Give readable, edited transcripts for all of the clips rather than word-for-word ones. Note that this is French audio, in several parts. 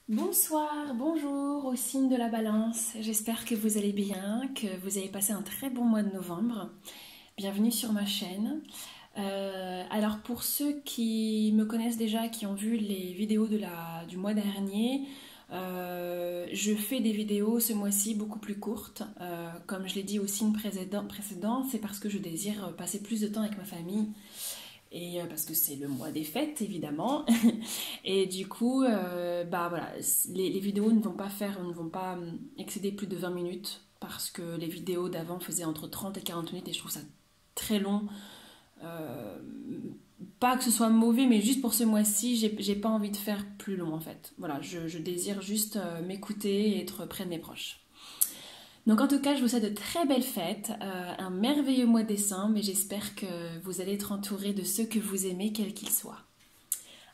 Bonsoir, bonjour au signe de la balance. J'espère que vous allez bien, que vous avez passé un très bon mois de novembre. Bienvenue sur ma chaîne. Alors pour ceux qui me connaissent déjà, qui ont vu les vidéos du mois dernier, je fais des vidéos ce mois-ci beaucoup plus courtes. Comme je l'ai dit au signe précédent, c'est parce que je désire passer plus de temps avec ma famille. Et parce que c'est le mois des fêtes, évidemment. Et du coup, bah voilà, les vidéos ne vont pas excéder plus de 20 minutes parce que les vidéos d'avant faisaient entre 30 et 40 minutes et je trouve ça très long. Euh, Pas que ce soit mauvais, mais juste pour ce mois-ci, j'ai pas envie de faire plus long en fait. Voilà, je désire juste m'écouter et être près de mes proches. Donc en tout cas, je vous souhaite de très belles fêtes, un merveilleux mois de décembre et j'espère que vous allez être entouré de ceux que vous aimez, quels qu'ils soient.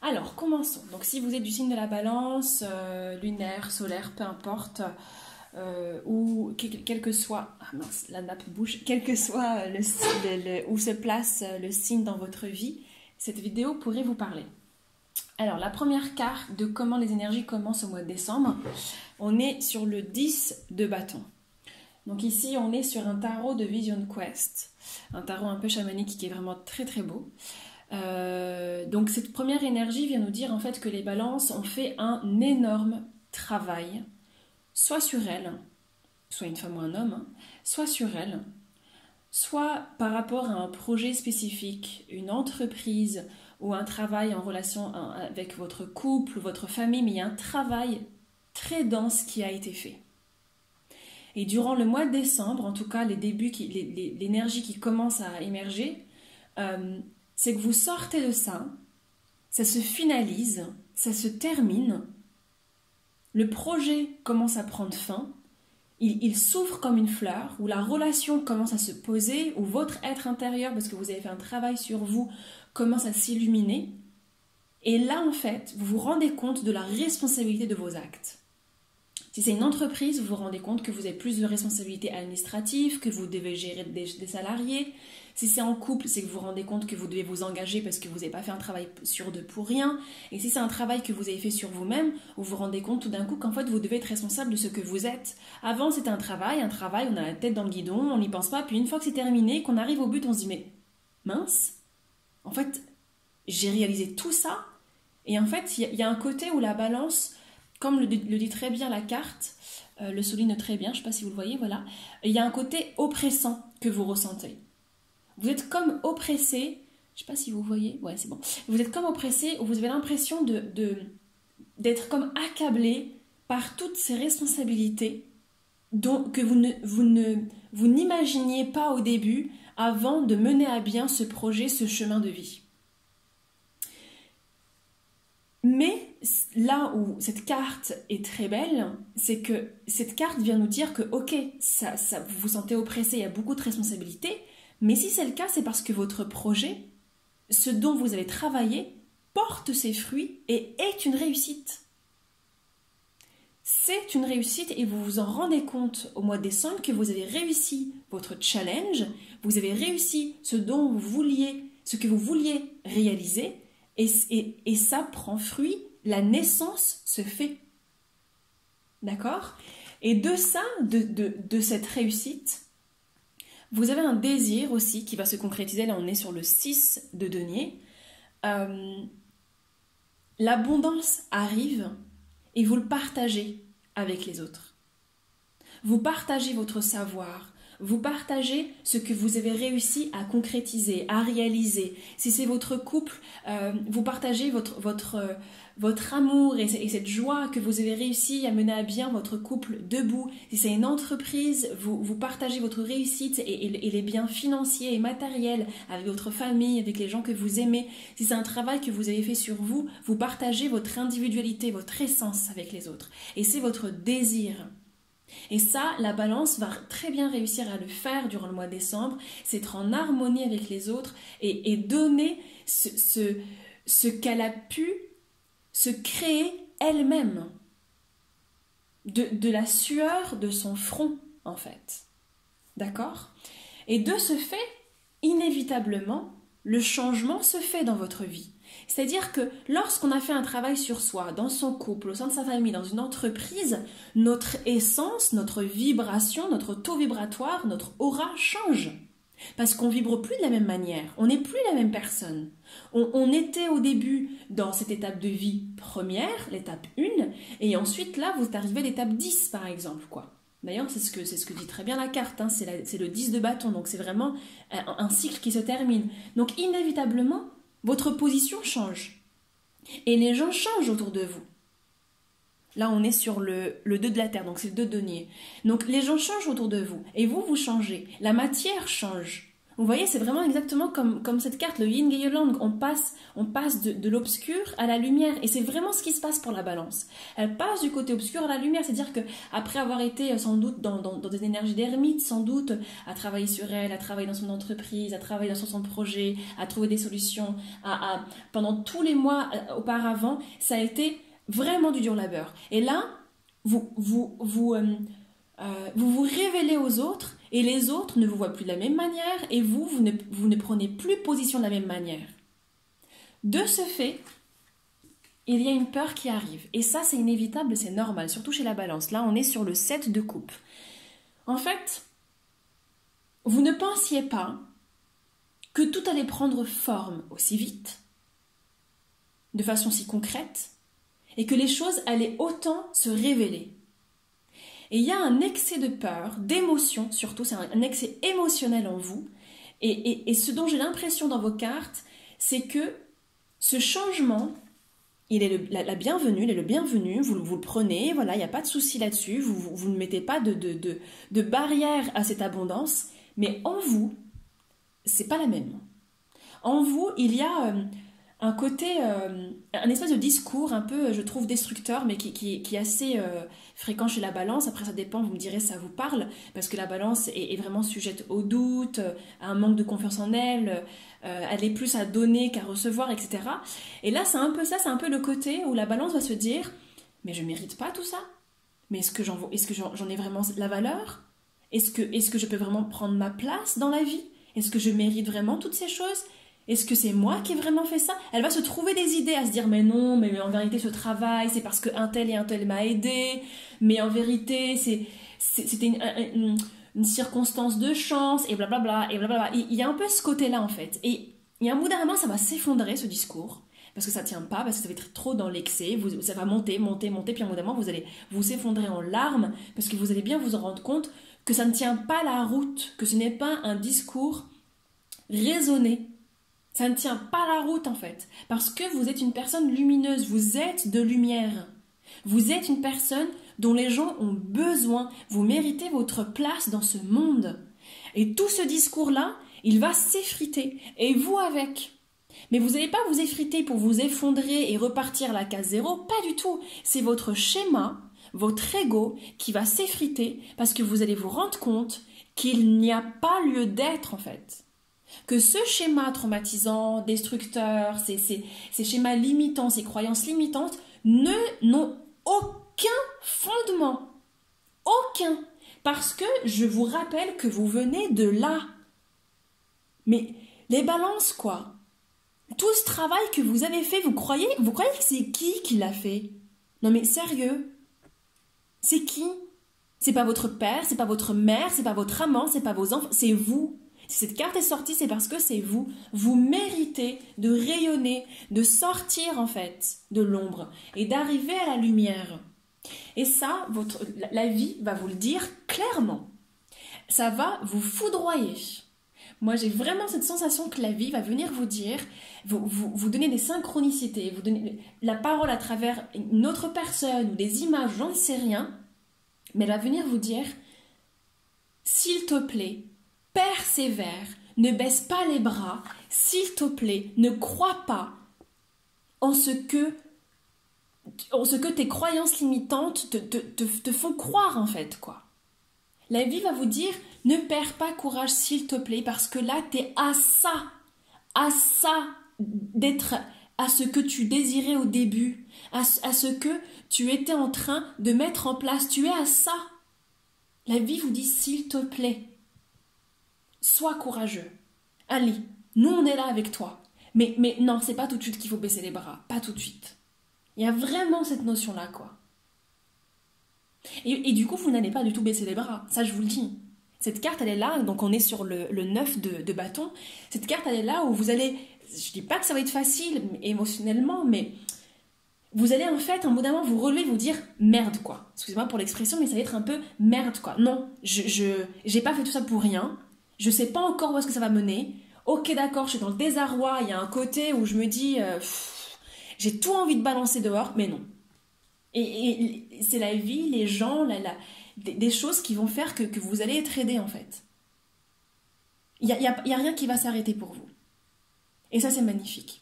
Alors, commençons. Donc si vous êtes du signe de la balance, lunaire, solaire, peu importe, ou quel que soit, ah mince, la nappe bouge, quel que soit où se place le signe dans votre vie, cette vidéo pourrait vous parler. Alors, la première carte de comment les énergies commencent au mois de décembre, on est sur le 10 de bâton. Donc ici, on est sur un tarot de Vision Quest, un tarot un peu chamanique qui est vraiment très très beau. Donc cette première énergie vient nous dire en fait que les balances ont fait un énorme travail, soit sur elles, soit une femme ou un homme, soit sur elles, soit par rapport à un projet spécifique, une entreprise ou un travail en relation avec votre couple, votre famille, mais il y a un travail très dense qui a été fait. Et durant le mois de décembre, en tout cas l'énergie qui commence à émerger, c'est que vous sortez de ça, ça se finalise, ça se termine, le projet commence à prendre fin, il s'ouvre comme une fleur, où la relation commence à se poser, où votre être intérieur, parce que vous avez fait un travail sur vous, commence à s'illuminer. Et là, en fait, vous vous rendez compte de la responsabilité de vos actes. Si c'est une entreprise, vous vous rendez compte que vous avez plus de responsabilités administratives, que vous devez gérer des salariés. Si c'est en couple, c'est que vous vous rendez compte que vous devez vous engager parce que vous n'avez pas fait un travail sur deux pour rien. Et si c'est un travail que vous avez fait sur vous-même, vous vous rendez compte tout d'un coup qu'en fait vous devez être responsable de ce que vous êtes. Avant c'était un travail, on a la tête dans le guidon, on n'y pense pas, puis une fois que c'est terminé, qu'on arrive au but, on se dit mais mince, en fait j'ai réalisé tout ça. Et en fait il y a un côté où la balance, comme le dit très bien la carte, le souligne très bien, je ne sais pas si vous le voyez, voilà. Il y a un côté oppressant que vous ressentez. Vous êtes comme oppressé, je ne sais pas si vous voyez, ouais c'est bon. Vous êtes comme oppressé, ou vous avez l'impression d'être comme accablé par toutes ces responsabilités que vous n'imaginiez pas au début avant de mener à bien ce projet, ce chemin de vie. Mais là où cette carte est très belle, c'est que cette carte vient nous dire que ok, vous vous sentez oppressé, il y a beaucoup de responsabilités, mais si c'est le cas, c'est parce que votre projet, ce dont vous avez travaillé, porte ses fruits et est une réussite. C'est une réussite et vous vous en rendez compte au mois de décembre que vous avez réussi votre challenge, vous avez réussi ce que vous vouliez réaliser et ça prend fruit, la naissance se fait. D'accord? Et de ça, de cette réussite, vous avez un désir aussi qui va se concrétiser. Là, on est sur le 6 de denier. L'abondance arrive et vous le partagez avec les autres. Vous partagez votre savoir. Vous partagez ce que vous avez réussi à concrétiser, à réaliser. Si c'est votre couple, vous partagez votre amour et cette joie que vous avez réussi à mener à bien votre couple debout. Si c'est une entreprise, vous partagez votre réussite et les biens financiers et matériels avec votre famille, avec les gens que vous aimez. Si c'est un travail que vous avez fait sur vous, vous partagez votre individualité, votre essence avec les autres. Et c'est votre désir. Et ça, la balance va très bien réussir à le faire durant le mois de décembre, c'est être en harmonie avec les autres et donner ce qu'elle a pu se créer elle-même, de la sueur de son front en fait. D'accord? Et de ce fait, inévitablement, le changement se fait dans votre vie. C'est-à-dire que lorsqu'on a fait un travail sur soi, dans son couple, au sein de sa famille, dans une entreprise, notre essence, notre vibration, notre taux vibratoire, notre aura change. Parce qu'on vibre plus de la même manière, on n'est plus la même personne. On était au début dans cette étape de vie première, l'étape 1, et ensuite là, vous arrivez à l'étape 10 par exemple, quoi. D'ailleurs, c'est ce que dit très bien la carte, hein, c'est le 10 de bâton, donc c'est vraiment un cycle qui se termine. Donc inévitablement, votre position change. Et les gens changent autour de vous. Là, on est sur le 2 de la Terre, donc c'est le 2 de denier. Donc les gens changent autour de vous, et vous changez. La matière change. Vous voyez, c'est vraiment exactement comme cette carte, le yin et le yang. On passe de l'obscur à la lumière. Et c'est vraiment ce qui se passe pour la balance. Elle passe du côté obscur à la lumière. C'est-à-dire qu'après avoir été sans doute dans des énergies d'ermite, sans doute à travailler sur elle, à travailler dans son entreprise, à travailler sur son projet, à trouver des solutions, pendant tous les mois auparavant, ça a été vraiment du dur labeur. Et là, vous vous révélez aux autres et les autres ne vous voient plus de la même manière et vous ne prenez plus position de la même manière. De ce fait, il y a une peur qui arrive. Et ça, c'est inévitable, c'est normal, surtout chez la balance. Là, on est sur le 7 de coupe. En fait, vous ne pensiez pas que tout allait prendre forme aussi vite, de façon si concrète, et que les choses allaient autant se révéler. Et il y a un excès de peur, d'émotion surtout, c'est un excès émotionnel en vous. Et ce dont j'ai l'impression dans vos cartes, c'est que ce changement, il est la bienvenue, il est le bienvenu, vous le prenez, voilà, il n'y a pas de souci là-dessus, vous ne mettez pas de barrière à cette abondance, mais en vous, c'est pas la même. En vous, il y a un côté, un espèce de discours un peu, je trouve, destructeur, mais qui est assez fréquent chez la balance. Après, ça dépend, vous me direz si ça vous parle, parce que la balance est vraiment sujette au doute, à un manque de confiance en elle, elle est plus à donner qu'à recevoir, etc. Et là, c'est un peu ça, c'est un peu le côté où la balance va se dire, mais je mérite pas tout ça. Mais est-ce que j'en ai vraiment la valeur? Est-ce que je peux vraiment prendre ma place dans la vie? Est-ce que je mérite vraiment toutes ces choses? Est-ce que c'est moi qui ai vraiment fait ça? Elle va se trouver des idées à se dire mais non, mais en vérité ce travail c'est parce qu'un tel et un tel m'a aidé, mais en vérité c'était une circonstance de chance et blablabla et blablabla. Il y a un peu ce côté-là en fait. Et il y a un bout d'un moment ça va s'effondrer ce discours parce que ça tient pas, parce que ça va être trop dans l'excès, ça va monter, puis à un bout d'un moment vous allez vous effondrer en larmes parce que vous allez bien vous en rendre compte que ça ne tient pas la route, que ce n'est pas un discours raisonné. Ça ne tient pas la route en fait, parce que vous êtes une personne lumineuse, vous êtes de lumière. Vous êtes une personne dont les gens ont besoin, vous méritez votre place dans ce monde. Et tout ce discours-là, il va s'effriter, et vous avec. Mais vous n'allez pas vous effriter pour vous effondrer et repartir à la case zéro, pas du tout. C'est votre schéma, votre ego qui va s'effriter parce que vous allez vous rendre compte qu'il n'y a pas lieu d'être en fait. Que ce schéma traumatisant, destructeur, ces schémas limitants, ces croyances limitantes n'ont aucun fondement. Aucun. Parce que je vous rappelle que vous venez de là. Mais les balances, quoi. Tout ce travail que vous avez fait, vous croyez que c'est qui l'a fait? Non mais sérieux. C'est qui? C'est pas votre père, c'est pas votre mère, c'est pas votre amant, c'est pas vos enfants, c'est vous. Si cette carte est sortie, c'est parce que c'est vous. Vous méritez de rayonner, de sortir en fait de l'ombre et d'arriver à la lumière. Et ça, la vie va vous le dire clairement. Ça va vous foudroyer. Moi, j'ai vraiment cette sensation que la vie va venir vous dire, vous donner des synchronicités, vous donner la parole à travers une autre personne ou des images, j'en sais rien, mais elle va venir vous dire, s'il te plaît, persévère, ne baisse pas les bras, s'il te plaît, ne crois pas en ce que tes croyances limitantes te font croire en fait, quoi. La vie va vous dire, ne perds pas courage s'il te plaît, parce que là, t'es à ça d'être à ce que tu désirais au début, à ce que tu étais en train de mettre en place, tu es à ça. La vie vous dit, s'il te plaît, sois courageux. Allez, nous on est là avec toi. Mais non, c'est pas tout de suite qu'il faut baisser les bras. Pas tout de suite. Il y a vraiment cette notion-là, quoi. Et du coup, vous n'allez pas du tout baisser les bras. Ça, je vous le dis. Cette carte, elle est là. Donc, on est sur le 9 de bâton. Cette carte, elle est là où vous allez... Je dis pas que ça va être facile émotionnellement, mais... Vous allez en fait, en bout d'un moment, vous relever, vous dire merde quoi. Excusez-moi pour l'expression, mais ça va être un peu merde quoi. Non, j'ai pas fait tout ça pour rien. Je sais pas encore où est-ce que ça va mener. Ok d'accord, je suis dans le désarroi. Il y a un côté où je me dis, j'ai tout envie de balancer dehors, mais non. Et c'est la vie, les gens, des choses qui vont faire que vous allez être aidé en fait. Il y a rien qui va s'arrêter pour vous. Et ça c'est magnifique.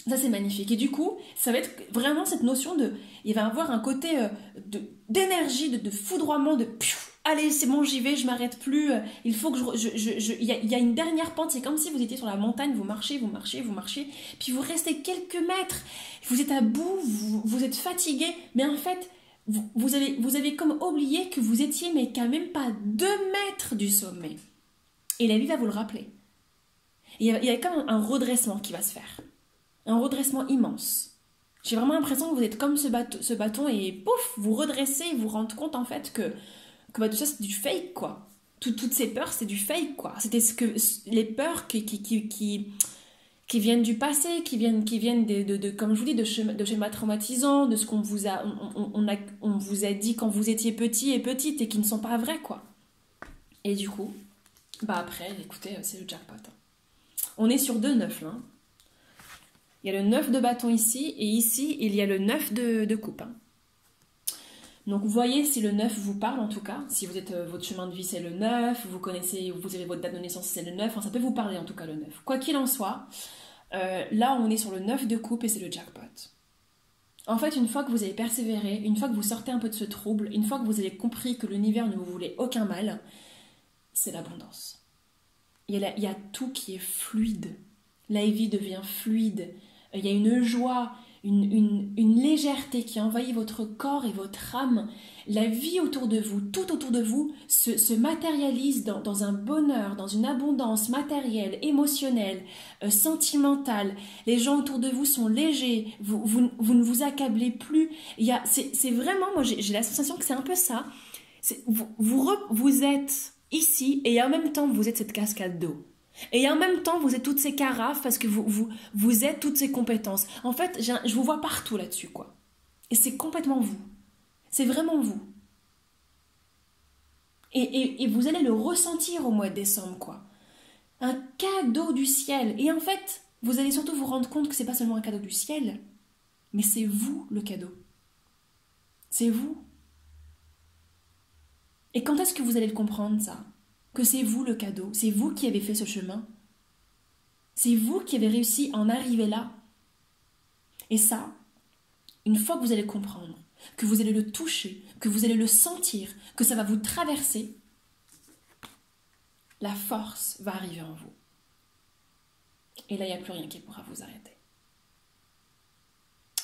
Ça, c'est magnifique. Et du coup, ça va être vraiment cette notion de... Il va avoir un côté d'énergie, de foudroiement, de... Allez, c'est bon, j'y vais, je m'arrête plus. Il faut que il y a une dernière pente. C'est comme si vous étiez sur la montagne, vous marchez, vous marchez, vous marchez. Puis vous restez quelques mètres. Vous êtes à bout, vous êtes fatigué. Mais en fait, vous avez comme oublié que vous étiez, mais qu'à même pas 2 mètres du sommet. Et la vie va vous le rappeler. Il y a comme un redressement qui va se faire. Un redressement immense. J'ai vraiment l'impression que vous êtes comme ce bâton et pouf, vous redressez et vous rendez compte en fait que tout ça c'est du fake quoi. Toutes ces peurs c'est du fake quoi. C'était les peurs qui viennent du passé, qui viennent de comme je vous dis, de schémas traumatisants, de ce qu'on vous a, on vous a dit quand vous étiez petit et petite et qui ne sont pas vrais quoi. Et du coup, bah après, écoutez, c'est le jackpot. On est sur 2 9 là. Hein. Il y a le 9 de bâton ici, et ici, il y a le 9 de coupe. Hein. Donc, vous voyez si le 9 vous parle, en tout cas. Si vous êtes, votre chemin de vie, c'est le 9. Vous connaissez, vous avez votre date de naissance, c'est le 9. Enfin, ça peut vous parler, en tout cas, le 9. Quoi qu'il en soit, là, on est sur le 9 de coupe et c'est le jackpot. En fait, une fois que vous avez persévéré, une fois que vous sortez un peu de ce trouble, une fois que vous avez compris que l'univers ne vous voulait aucun mal, c'est l'abondance. Il y a tout qui est fluide. La vie devient fluide. Il y a une joie, une légèreté qui envahit votre corps et votre âme. La vie autour de vous, tout autour de vous, se matérialise dans un bonheur, dans une abondance matérielle, émotionnelle, sentimentale. Les gens autour de vous sont légers, vous ne vous accablez plus. C'est vraiment, moi j'ai la sensation que c'est un peu ça. Vous êtes ici et en même temps vous êtes cette cascade d'eau. Et en même temps, vous êtes toutes ces carafes parce que vous êtes toutes ces compétences. En fait, je vous vois partout là-dessus, quoi. Et c'est complètement vous. C'est vraiment vous. Et vous allez le ressentir au mois de décembre, quoi. Un cadeau du ciel. Et en fait, vous allez surtout vous rendre compte que c'est pas seulement un cadeau du ciel, mais c'est vous le cadeau. C'est vous. Et quand est-ce que vous allez le comprendre, ça ? Que c'est vous le cadeau, c'est vous qui avez fait ce chemin. C'est vous qui avez réussi à en arriver là. Et ça, une fois que vous allez comprendre, que vous allez le toucher, que vous allez le sentir, que ça va vous traverser, la force va arriver en vous. Et là, il n'y a plus rien qui pourra vous arrêter.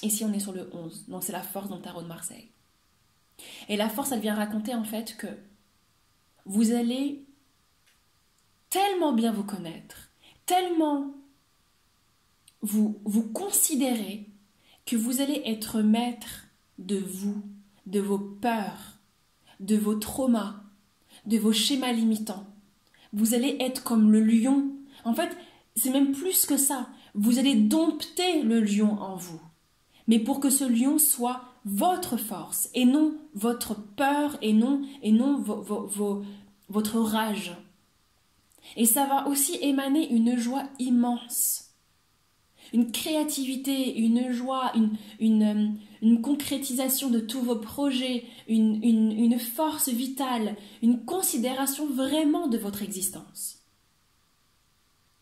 Ici, on est sur le 11, donc c'est la force dans le tarot de Marseille. Et la force, elle vient raconter en fait que vous allez tellement bien vous connaître, tellement vous considérer que vous allez être maître de vous, de vos peurs, de vos traumas, de vos schémas limitants. Vous allez être comme le lion. En fait, c'est même plus que ça. Vous allez dompter le lion en vous. Mais pour que ce lion soit votre force et non votre peur et non votre rage. Et ça va aussi émaner une joie immense, une créativité, une joie, une concrétisation de tous vos projets, une force vitale, une considération vraiment de votre existence.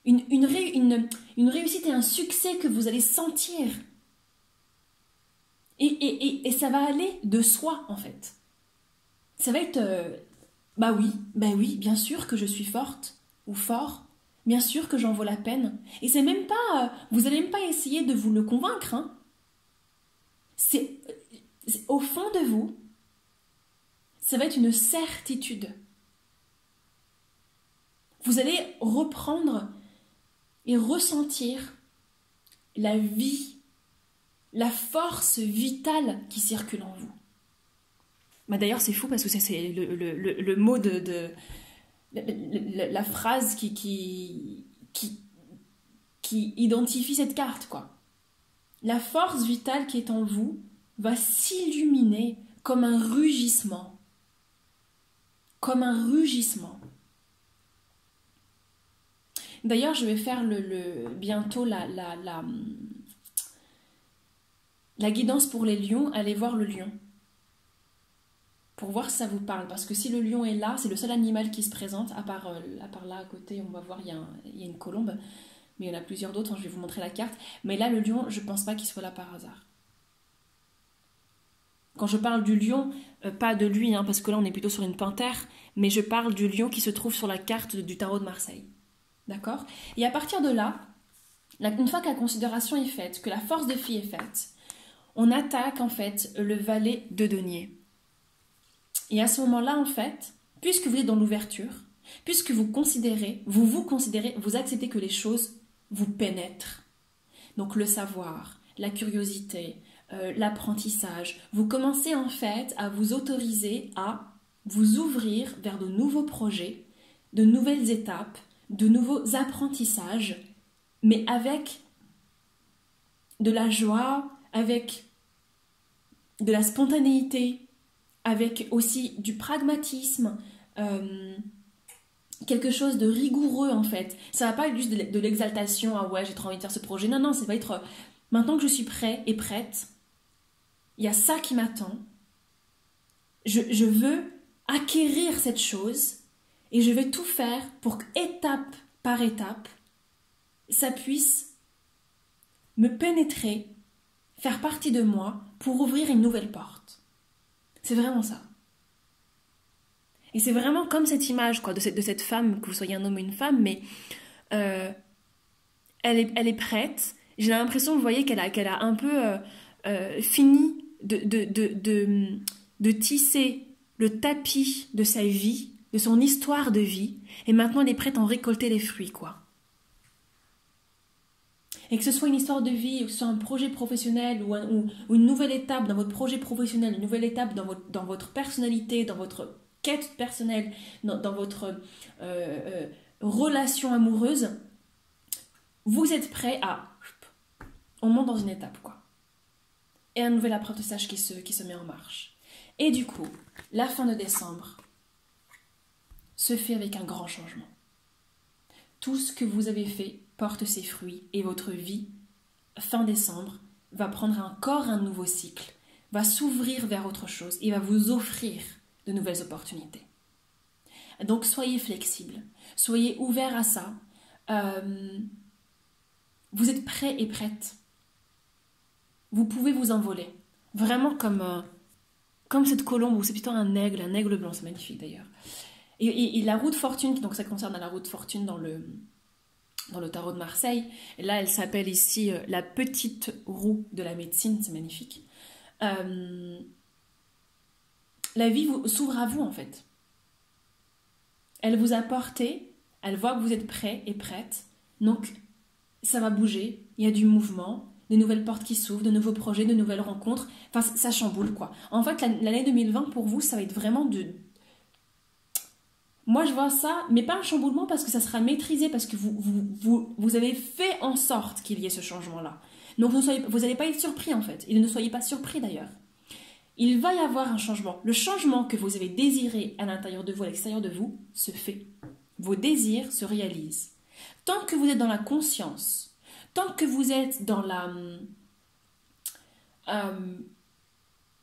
Une réussite et un succès que vous allez sentir. Et ça va aller de soi, en fait. Ça va être... bah oui, bien sûr que je suis forte. Ou fort, bien sûr que j'en vaut la peine. Et c'est même pas... vous n'allez même pas essayer de vous le convaincre. Hein. C'est au fond de vous, ça va être une certitude. Vous allez reprendre et ressentir la vie, la force vitale qui circule en vous. Bah d'ailleurs, c'est fou parce que c'est le mot la phrase qui identifie cette carte, quoi. La force vitale qui est en vous va s'illuminer comme un rugissement. Comme un rugissement. D'ailleurs, je vais faire bientôt la guidance pour les lions. Allez voir le lion. Pour voir si ça vous parle. Parce que si le lion est là, c'est le seul animal qui se présente. À part là, à côté, on va voir, il y a une colombe. Mais il y en a plusieurs d'autres, je vais vous montrer la carte. Mais là, le lion, je ne pense pas qu'il soit là par hasard. Quand je parle du lion, pas de lui, hein, parce que là, on est plutôt sur une panthère, mais je parle du lion qui se trouve sur la carte du tarot de Marseille. D'accord? Et à partir de là, une fois que la considération est faite, que la force de fille est faite, on attaque, en fait, le valet de denier. Et à ce moment-là, en fait, puisque vous êtes dans l'ouverture, puisque vous considérez, vous acceptez que les choses vous pénètrent. Donc le savoir, la curiosité, l'apprentissage. Vous commencez en fait à vous autoriser à vous ouvrir vers de nouveaux projets, de nouvelles étapes, de nouveaux apprentissages, mais avec de la joie, avec de la spontanéité, avec aussi du pragmatisme, quelque chose de rigoureux en fait. Ça va pas être juste de l'exaltation, ah ouais j'ai trop envie de faire ce projet, non, ça va être maintenant que je suis prêt et prête, il y a ça qui m'attend, je veux acquérir cette chose et je vais tout faire pour qu'étape par étape, ça puisse me pénétrer, faire partie de moi pour ouvrir une nouvelle porte. C'est vraiment ça. Et c'est vraiment comme cette image quoi, de cette femme, que vous soyez un homme ou une femme, mais elle est prête. J'ai l'impression, vous voyez, qu'elle a un peu fini de tisser le tapis de sa vie, de son histoire de vie, et maintenant elle est prête à en récolter les fruits, quoi. Et que ce soit une histoire de vie, ou que ce soit un projet professionnel, ou une nouvelle étape dans votre projet professionnel, une nouvelle étape dans votre personnalité, dans votre quête personnelle, dans votre relation amoureuse, vous êtes prêt à... On monte dans une étape, quoi. Et un nouvel apprentissage qui se met en marche. Et du coup, la fin de décembre se fait avec un grand changement. Tout ce que vous avez fait porte ses fruits et votre vie, fin décembre, va prendre encore un nouveau cycle, va s'ouvrir vers autre chose et va vous offrir de nouvelles opportunités. Donc soyez flexibles, soyez ouverts à ça. Vous êtes prêts et prêtes. Vous pouvez vous envoler. Vraiment comme cette colombe, ou c'est plutôt un aigle blanc, c'est magnifique d'ailleurs. Et la roue de fortune, donc ça concerne la roue de fortune dans le tarot de Marseille, et là elle s'appelle ici la petite roue de la médecine, c'est magnifique. La vie s'ouvre à vous en fait. Elle vous a porté, elle voit que vous êtes prêts et prêtes, donc ça va bouger, il y a du mouvement, de nouvelles portes qui s'ouvrent, de nouveaux projets, de nouvelles rencontres, enfin ça chamboule quoi. En fait l'année 2020 pour vous ça va être vraiment de... Moi je vois ça, mais pas un chamboulement parce que ça sera maîtrisé, parce que vous avez fait en sorte qu'il y ait ce changement là. Donc vous n'allez pas être surpris en fait, et ne soyez pas surpris d'ailleurs. Il va y avoir un changement. Le changement que vous avez désiré à l'intérieur de vous, à l'extérieur de vous, se fait. Vos désirs se réalisent. Tant que vous êtes dans la conscience, tant que vous êtes dans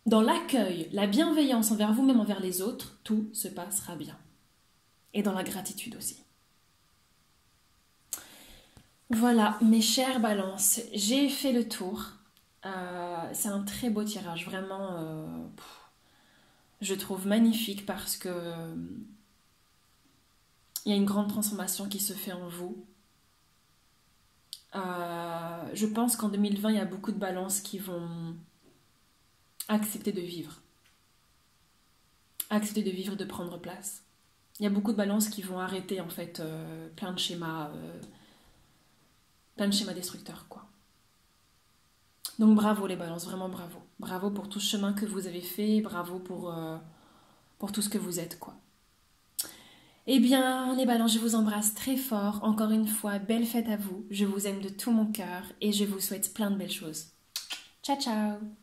l'accueil, la bienveillance envers vous-même, envers les autres, tout se passera bien. Et dans la gratitude aussi. Voilà, mes chères balances, j'ai fait le tour. C'est un très beau tirage, vraiment, je trouve magnifique parce que il y a une grande transformation qui se fait en vous. Je pense qu'en 2020, il y a beaucoup de balances qui vont accepter de vivre. Accepter de vivre et de prendre place. Il y a beaucoup de balances qui vont arrêter en fait plein de schémas destructeurs, quoi. Donc bravo les balances, vraiment bravo. Bravo pour tout ce chemin que vous avez fait, bravo pour tout ce que vous êtes, quoi. Eh bien, les balances, je vous embrasse très fort. Encore une fois, belle fête à vous. Je vous aime de tout mon cœur et je vous souhaite plein de belles choses. Ciao, ciao!